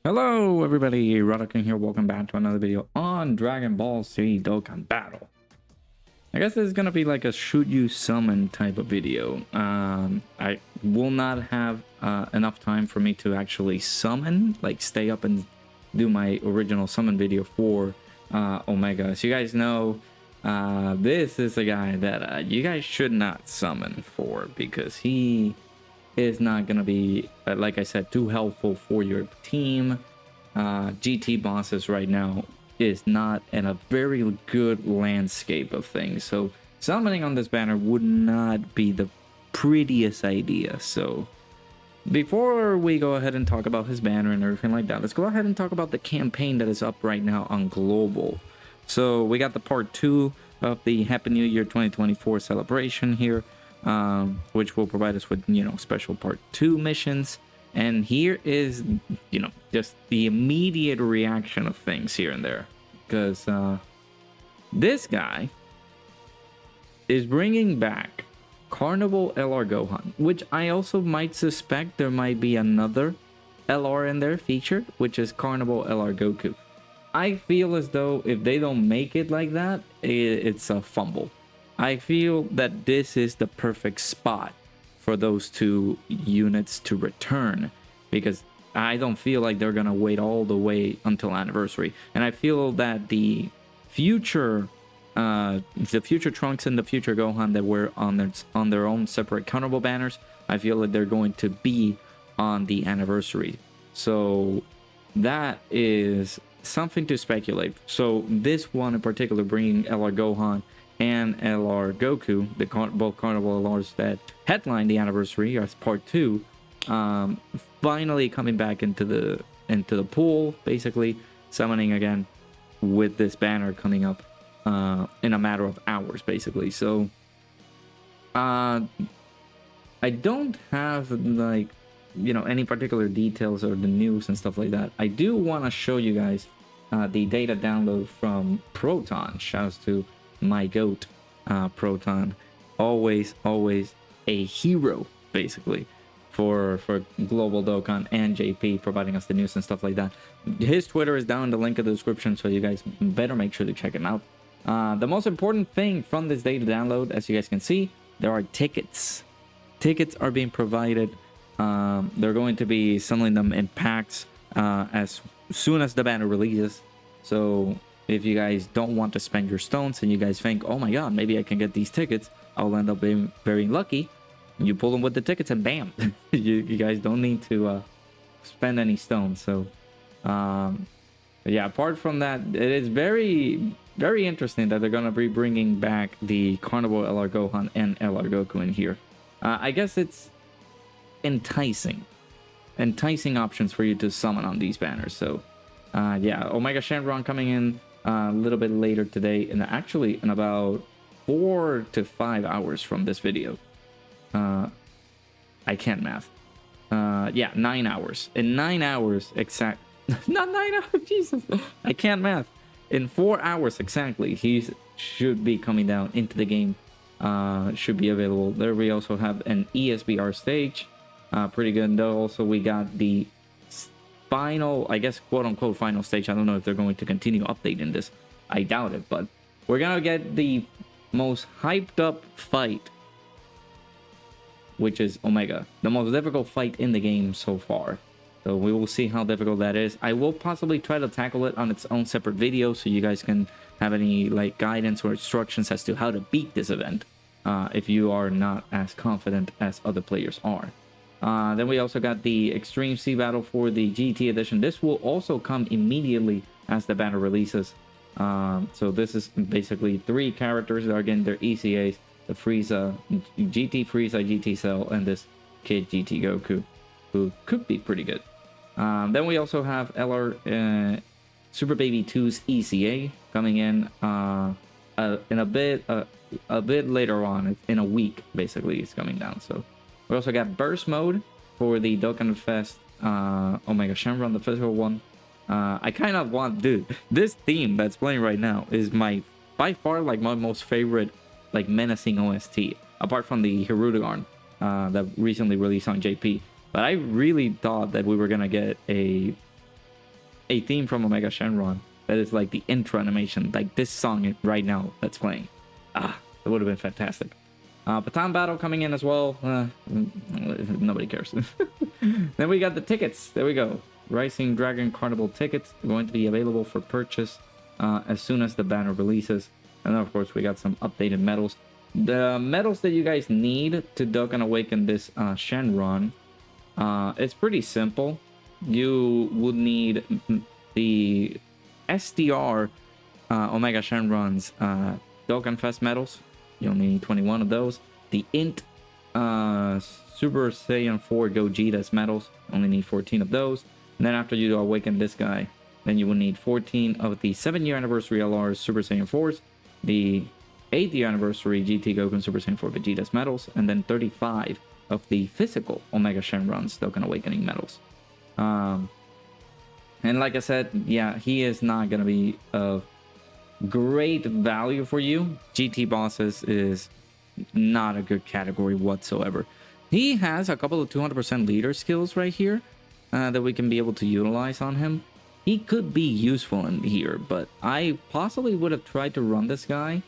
Hello everybody, Dokkan here, welcome back to another video on Dragon Ball Z Dokkan Battle. I guess this is gonna be like a shoot you summon type of video. I will not have enough time for me to actually summon, like stay up and do my original summon video for Omega. As you guys know, this is a guy that you guys should not summon for because he is not going to be, like I said, too helpful for your team. GT bosses right now is not in a very good landscape of things. So summoning on this banner would not be the prettiest idea. So before we go ahead and talk about his banner and everything like that, let's go ahead and talk about the campaign that is up right now on Global. So we got the part 2 of the Happy New Year 2024 celebration here. Which will provide us with, special part 2 missions. And here is, just the immediate reaction of things here and there. Because this guy is bringing back Carnival LR Gohan, which I also might suspect there might be another LR in there featured, which is Carnival LR Goku. I feel as though if they don't make it like that, it's a fumble. I feel that this is the perfect spot for those two units to return, because I don't feel like they're gonna wait all the way until anniversary. And I feel that the future Trunks and the future Gohan that were on their own separate countable banners, I feel that they're going to be on the anniversary. So that is something to speculate. So this one in particular, bringing LR Gohan and LR Goku, both Carnival LRs that headline the anniversary as part 2, finally coming back into the pool, basically summoning again with this banner coming up in a matter of hours, basically. So I don't have like any particular details or the news and stuff like that. I do want to show you guys the data download from Proton. Shouts to my goat, Proton, always a hero, basically, for Global Dokkan and JP, providing us the news and stuff like that. His Twitter is down in the link in the description, so you guys better make sure to check him out. The most important thing from this data download, as you guys can see, there are tickets. Tickets are being provided. They're going to be selling them in packs as soon as the banner releases. So if you guys don't want to spend your stones and you guys think, oh my god, maybe I can get these tickets, I'll end up being very lucky, you pull them with the tickets and bam, you guys don't need to spend any stones. So yeah, apart from that, it is very interesting that they're going to be bringing back the Carnival LR Gohan and LR Goku in here. I guess it's enticing options for you to summon on these banners. So yeah, Omega Shenron coming in a little bit later today, and actually in about 4 to 5 hours from this video. I can't math. Yeah, 9 hours. In 9 hours exact, not 9 hours, Jesus, I can't math. In 4 hours exactly, he should be coming down into the game. Should be available. There we also have an ESBR stage, pretty good. Though also we got the final, I guess, quote-unquote final stage. I don't know if they're going to continue updating this. I doubt it, but we're gonna get the most hyped up fight, which is Omega, the most difficult fight in the game so far. So we will see how difficult that is. I will possibly try to tackle it on its own separate video, so you guys can have any like guidance or instructions as to how to beat this event, if you are not as confident as other players are. Then we also got the Extreme Sea Battle for the GT edition. This will also come immediately as the banner releases. So this is basically 3 characters that are getting their ECAs: the Frieza, GT Frieza, GT Cell, and this kid GT Goku, who could be pretty good. Then we also have LR Super Baby 2's ECA coming in a bit later on. In a week, basically, it's coming down. So we also got Burst Mode for the Dokkan Fest Omega Shenron, the physical one. I kind of want, dude, this theme that's playing right now is by far like my most favorite like menacing OST, apart from the Hirudegarn that recently released on JP. But I really thought that we were gonna get a a theme from Omega Shenron that is like the intro animation, like this song right now that's playing. Ah, it would have been fantastic. Baton Battle coming in as well. Nobody cares. Then we got the tickets. There we go. Rising Dragon Carnival tickets going to be available for purchase as soon as the banner releases. And then, of course, we got some updated medals. The medals that you guys need to Dokkan Awaken this Shenron, it's pretty simple. You would need the SDR Omega Shenron's Dokkan Fest medals. You only need 21 of those. The Int Super Saiyan 4 Gogeta's medals. Only need 14 of those. And then after you awaken this guy, then you will need 14 of the 7-year anniversary LR's Super Saiyan 4s. The 8th-year anniversary GT Goku Super Saiyan 4 Vegeta's medals. And then 35 of the physical Omega Shenron's Dokkan Awakening medals. And like I said, yeah, he is not going to be of great value for you. GT bosses is not a good category whatsoever. He has a couple of 200% leader skills right here that we can be able to utilize on him. He could be useful in here, but I possibly would have tried to run this guy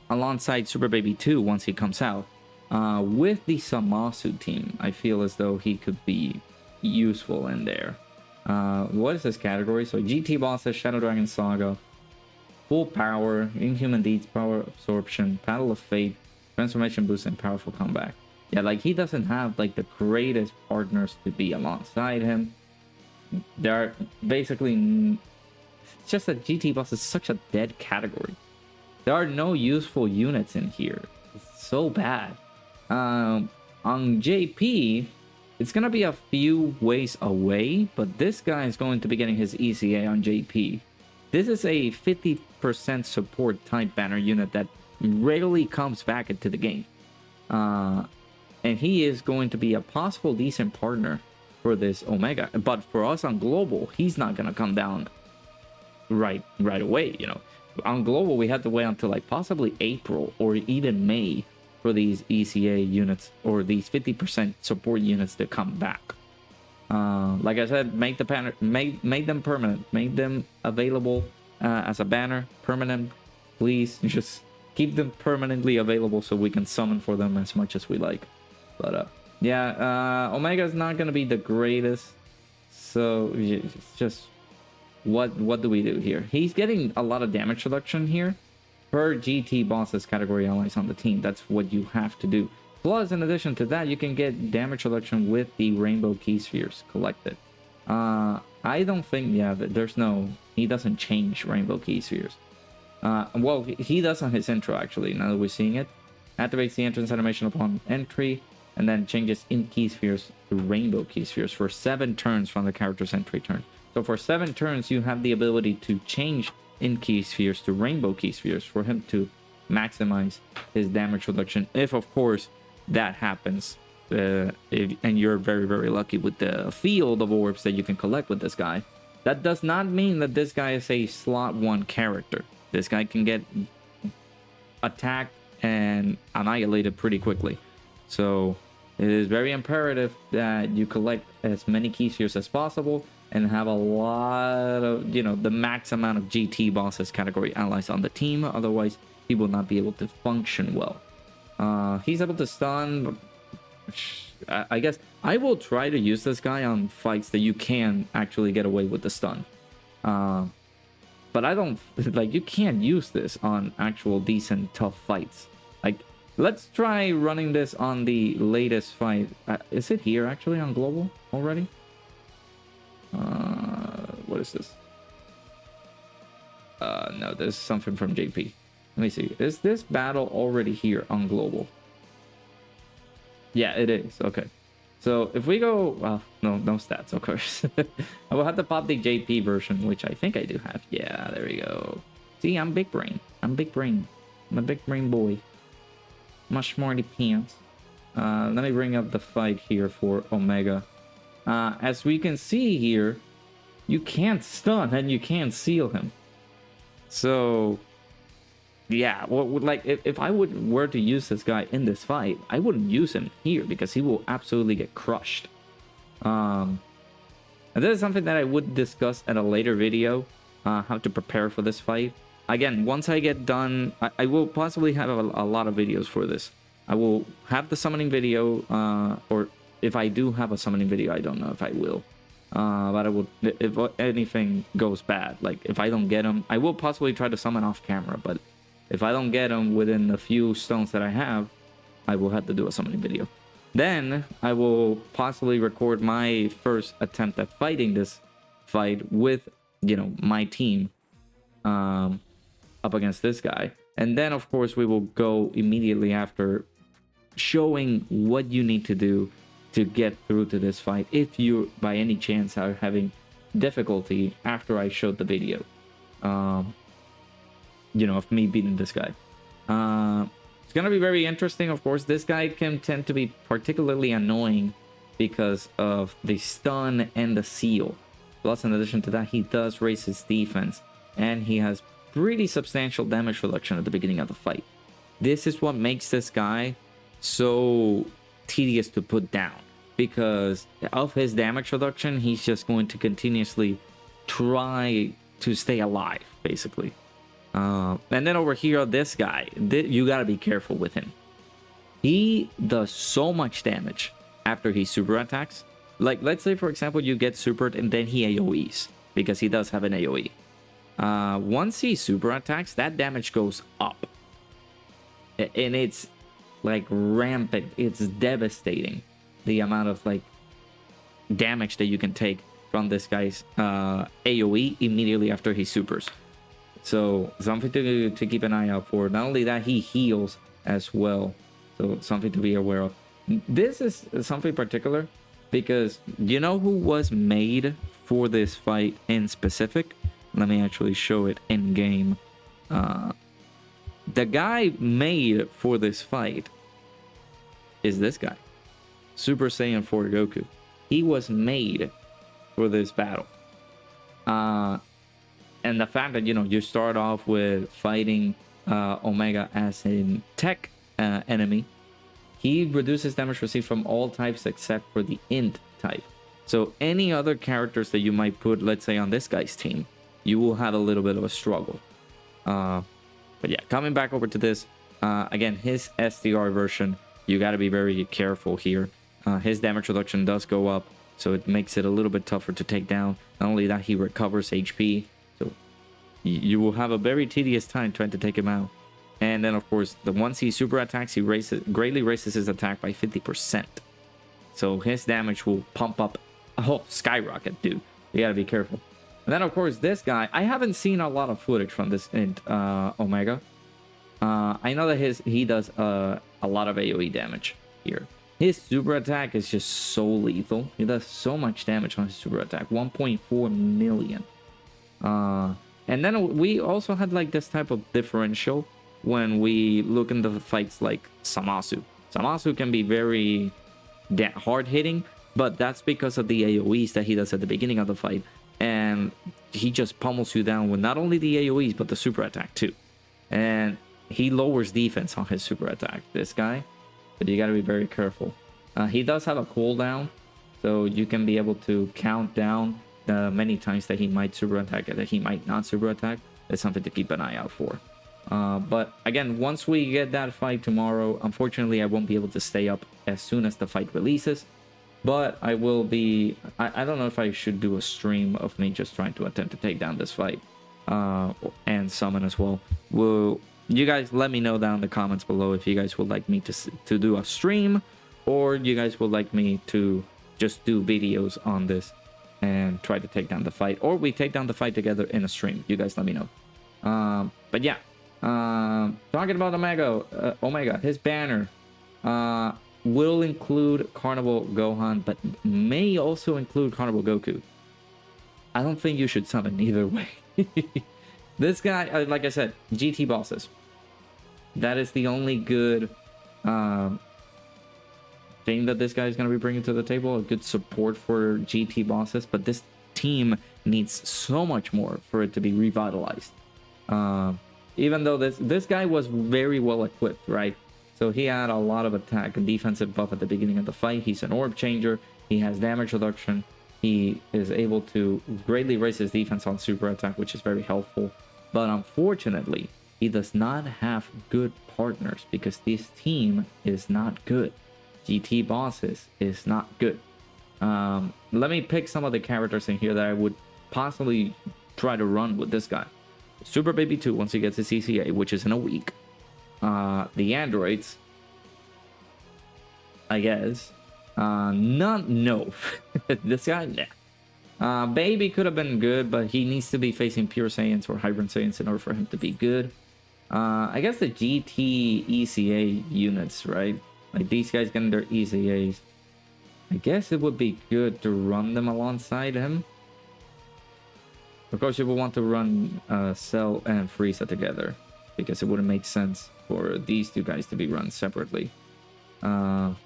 alongside Super Baby 2 once he comes out. With the Samasu team, I feel as though he could be useful in there. What is this category? So GT bosses, Shadow Dragon Saga, Full Power, Inhuman Deeds, Power Absorption, Battle of Fate, Transformation Boost, and Powerful Comeback. Yeah, like he doesn't have like the greatest partners to be alongside him. There are basically, it's just that GT boss is such a dead category. There are no useful units in here. It's so bad. On JP, it's gonna be a few ways away, but this guy is going to be getting his ECA on JP. This is a 50% support type banner unit that rarely comes back into the game. And he is going to be a possible decent partner for this Omega. But for us on Global, he's not going to come down right away, you know. On Global, we had to wait until like possibly April or even May for these ECA units or these 50% support units to come back. Like I said, make the banner, make them permanent, make them available as a banner, permanent. Please just keep them permanently available so we can summon for them as much as we like. But yeah, Omega is not gonna be the greatest. So it's just what do we do here? He's getting a lot of damage reduction here per GT bosses category allies on the team. That's what you have to do. Plus, in addition to that, you can get damage reduction with the Rainbow Key Spheres collected. I don't think, yeah, there's no, he doesn't change Rainbow Key Spheres. Well, he does on his intro, actually, now that we're seeing it. Activates the entrance animation upon entry, and then changes in Key Spheres to Rainbow Key Spheres for 7 turns from the character's entry turn. So for 7 turns, you have the ability to change in Key Spheres to Rainbow Key Spheres for him to maximize his damage reduction, if, of course, that happens. And you're very, very lucky with the field of orbs that you can collect with this guy. That does not mean that this guy is a slot 1 character. This guy can get attacked and annihilated pretty quickly. So it is very imperative that you collect as many key spheres as possible and have a lot of, you know, the max amount of GT bosses category allies on the team. Otherwise, he will not be able to function well. He's able to stun. I guess I will try to use this guy on fights that you can actually get away with the stun. But I don't, like, you can't use this on actual decent tough fights. Like, let's try running this on the latest fight. Is it here actually on Global already? What is this? No, there's something from JP. Let me see. Is this battle already here on Global? Yeah, it is. Okay. So if we go, well, no stats, of course. I will have to pop the JP version, which I think I do have. Yeah, there we go. See, I'm big brain. I'm big brain. I'm a big brain boy. Much smarty pants. Let me bring up the fight here for Omega. As we can see here, you can't stun and you can't seal him. So yeah, like if I were to use this guy in this fight, I wouldn't use him here because he will absolutely get crushed. And And this is something that I would discuss at a later video, how to prepare for this fight. Again, once I get done, I will possibly have a lot of videos for this. I will have the summoning video, or if I do have a summoning video, I don't know if I will. But I will, if anything goes bad, like if I don't get them, I will possibly try to summon off camera, but if I don't get them within a few stones that I have, I will have to do a summoning video. Then I will possibly record my first attempt at fighting this fight with, you know, my team up against this guy. And then, of course, we will go immediately after showing what you need to do to get through to this fight if you, by any chance, are having difficulty after I showed the video. You know, of me beating this guy. It's gonna be very interesting. Of course, this guy can tend to be particularly annoying because of the stun and the seal. Plus, in addition to that, he does raise his defense, and he has pretty substantial damage reduction at the beginning of the fight. This is what makes this guy so tedious to put down, because of his damage reduction, he's just going to continuously try to stay alive, basically. And then over here, this guy, you gotta be careful with him. He does so much damage after he super attacks. Like, let's say, for example, you get supered and then he AoEs, because he does have an AoE. Once he super attacks, that damage goes up. And it's, like, rampant. It's devastating, the amount of, like, damage that you can take from this guy's AoE immediately after he supers. So something to keep an eye out for. Not only that, he heals as well. So something to be aware of. This is something particular because you know who was made for this fight in specific? Let me actually show it in game. The guy made for this fight is this guy. Super Saiyan 4 Goku. He was made for this battle. And the fact that, you know, you start off with fighting Omega as a tech enemy, he reduces damage received from all types except for the int type. So any other characters that you might put, let's say, on this guy's team, you will have a little bit of a struggle. But yeah, coming back over to this, again, his SDR version, you got to be very careful here. His damage reduction does go up, so it makes it a little bit tougher to take down. Not only that, he recovers HP. So you will have a very tedious time trying to take him out. And then, of course, once he super attacks, he greatly raises his attack by 50%. So his damage will pump up, skyrocket, dude. You gotta be careful. And then, of course, this guy, I haven't seen a lot of footage from this in Omega. I know that he does a lot of AoE damage here. His super attack is just so lethal. He does so much damage on his super attack, 1.4 million. And then we also had like this type of differential when we look into the fights like Zamasu. Zamasu can be very hard hitting, but that's because of the AoEs that he does at the beginning of the fight. And he just pummels you down with not only the AoEs, but the super attack too. And he lowers defense on his super attack, this guy. But you gotta be very careful. He does have a cooldown, so you can be able to count down the many times that he might super attack and that he might not super attack. It's something to keep an eye out for. But again, once we get that fight tomorrow, unfortunately, I won't be able to stay up as soon as the fight releases. But I will be... I don't know if I should do a stream of me just trying to attempt to take down this fight. And summon as well. You guys let me know down in the comments below if you guys would like me to do a stream, or you guys would like me to just do videos on this and try to take down the fight, or we take down the fight together in a stream. You guys let me know. But yeah, talking about Omega, his banner will include Carnival Gohan, but may also include Carnival Goku. I don't think you should summon either way. This guy, like I said, GT bosses. That is the only good thing that this guy is going to be bringing to the table. A good support for GT bosses. But this team needs so much more for it to be revitalized. Even though this guy was very well equipped, right? So he had a lot of attack and defensive buff at the beginning of the fight. He's an orb changer. He has damage reduction. he is able to greatly raise his defense on super attack, which is very helpful. But unfortunately, he does not have good partners because this team is not good. GT bosses is not good. Let me pick some of the characters in here that I would possibly try to run with this guy. Super Baby 2 once he gets his CCA, which is in a week. The androids, I guess. No. This guy, nah. Baby could have been good, but he needs to be facing Pure Saiyans or Hybrid Saiyans in order for him to be good. I guess the GT ECA units, right? Like these guys getting their ECAs. I guess it would be good to run them alongside him. Of course, you would want to run Cell and Frieza together, because it wouldn't make sense for these two guys to be run separately. And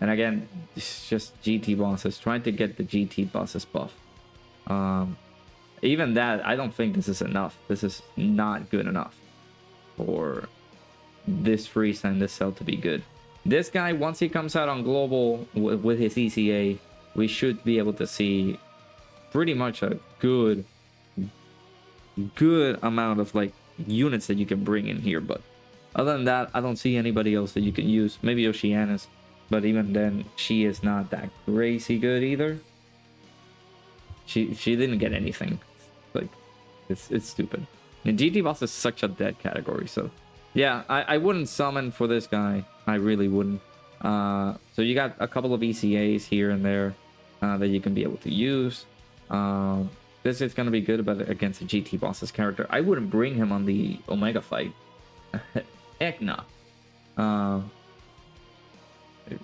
again, it's just GT bosses. Trying to get the GT bosses buff. Even that, I don't think this is enough. This is not good enough for this Frieza and this Cell to be good. This guy, once he comes out on global with his ECA, we should be able to see pretty much a good amount of like units that you can bring in here. But other than that, I don't see anybody else that you can use. Maybe Oceanus, but even then, she is not that crazy good either. She didn't get anything. Like, it's stupid. And GT boss is such a dead category, so yeah, I wouldn't summon for this guy. I really wouldn't. So you got a couple of ECAs here and there that you can be able to use. This is going to be good, but against a GT boss's character, I wouldn't bring him on the Omega fight. Heck no.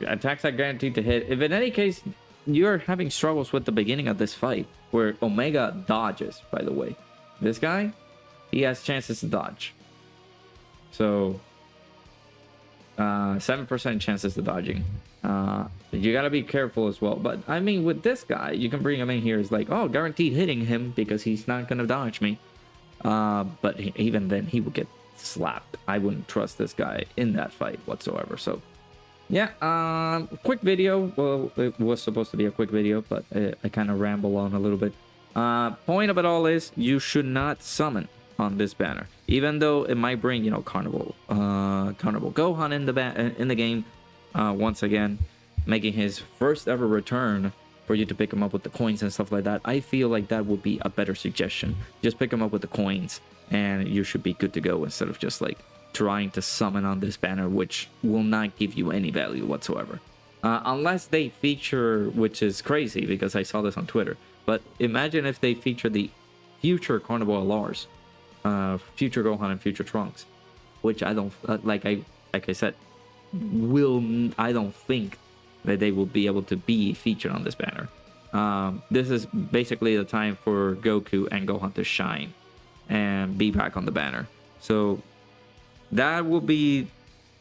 Attacks are guaranteed to hit. If in any case you're having struggles with the beginning of this fight, where Omega dodges, by the way, this guy, he has chances to dodge. So 7% chances to dodging. You gotta be careful as well. But I mean, with this guy, you can bring him in here. It's like, oh, guaranteed hitting him because he's not gonna dodge me. But even then, he would get slapped. I wouldn't trust this guy in that fight whatsoever. So yeah, quick video. Well, it was supposed to be a quick video, but I kind of ramble on a little bit. Point of it all is you should not summon on this banner, even though it might bring, you know, Carnival Gohan in the game once again, making his first ever return for you to pick him up with the coins and stuff like that. I feel like that would be a better suggestion. Just pick him up with the coins and you should be good to go, instead of just like trying to summon on this banner, which will not give you any value whatsoever, unless they feature, which is crazy because I saw this on Twitter, but imagine if they feature the future Carnival LRs, future Gohan and future Trunks, which I don't like I said, I don't think that they will be able to be featured on this banner. This is basically the time for Goku and Gohan to shine and be back on the banner. So that will be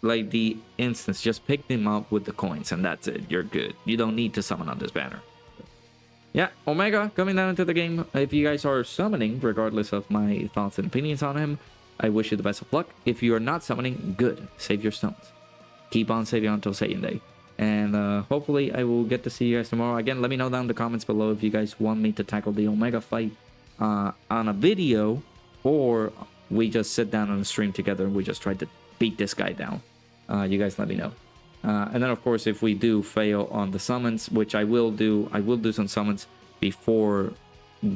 like the instance. Just pick them up with the coins and that's it. You're good. You don't need to summon on this banner. Yeah, Omega coming down into the game. If you guys are summoning, regardless of my thoughts and opinions on him, I wish you the best of luck. If you are not summoning, good. Save your stones. Keep on saving until Saiyan Day. And hopefully I will get to see you guys tomorrow. Again, let me know down in the comments below if you guys want me to tackle the Omega fight on a video, or we just sit down on a stream together and we just try to beat this guy down. You guys let me know. And then of course, if we do fail on the summons, which I will do some summons before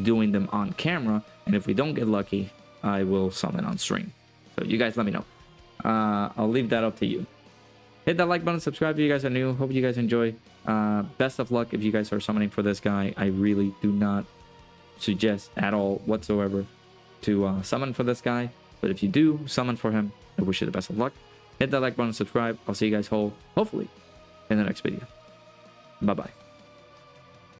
doing them on camera. And if we don't get lucky, I will summon on stream. So you guys let me know. I'll leave that up to you. Hit that like button, subscribe if you guys are new. Hope you guys enjoy. Best of luck if you guys are summoning for this guy. I really do not suggest at all whatsoever to summon for this guy. But if you do summon for him, I wish you the best of luck. Hit that like button, subscribe. I'll see you guys hopefully in the next video. Bye-bye.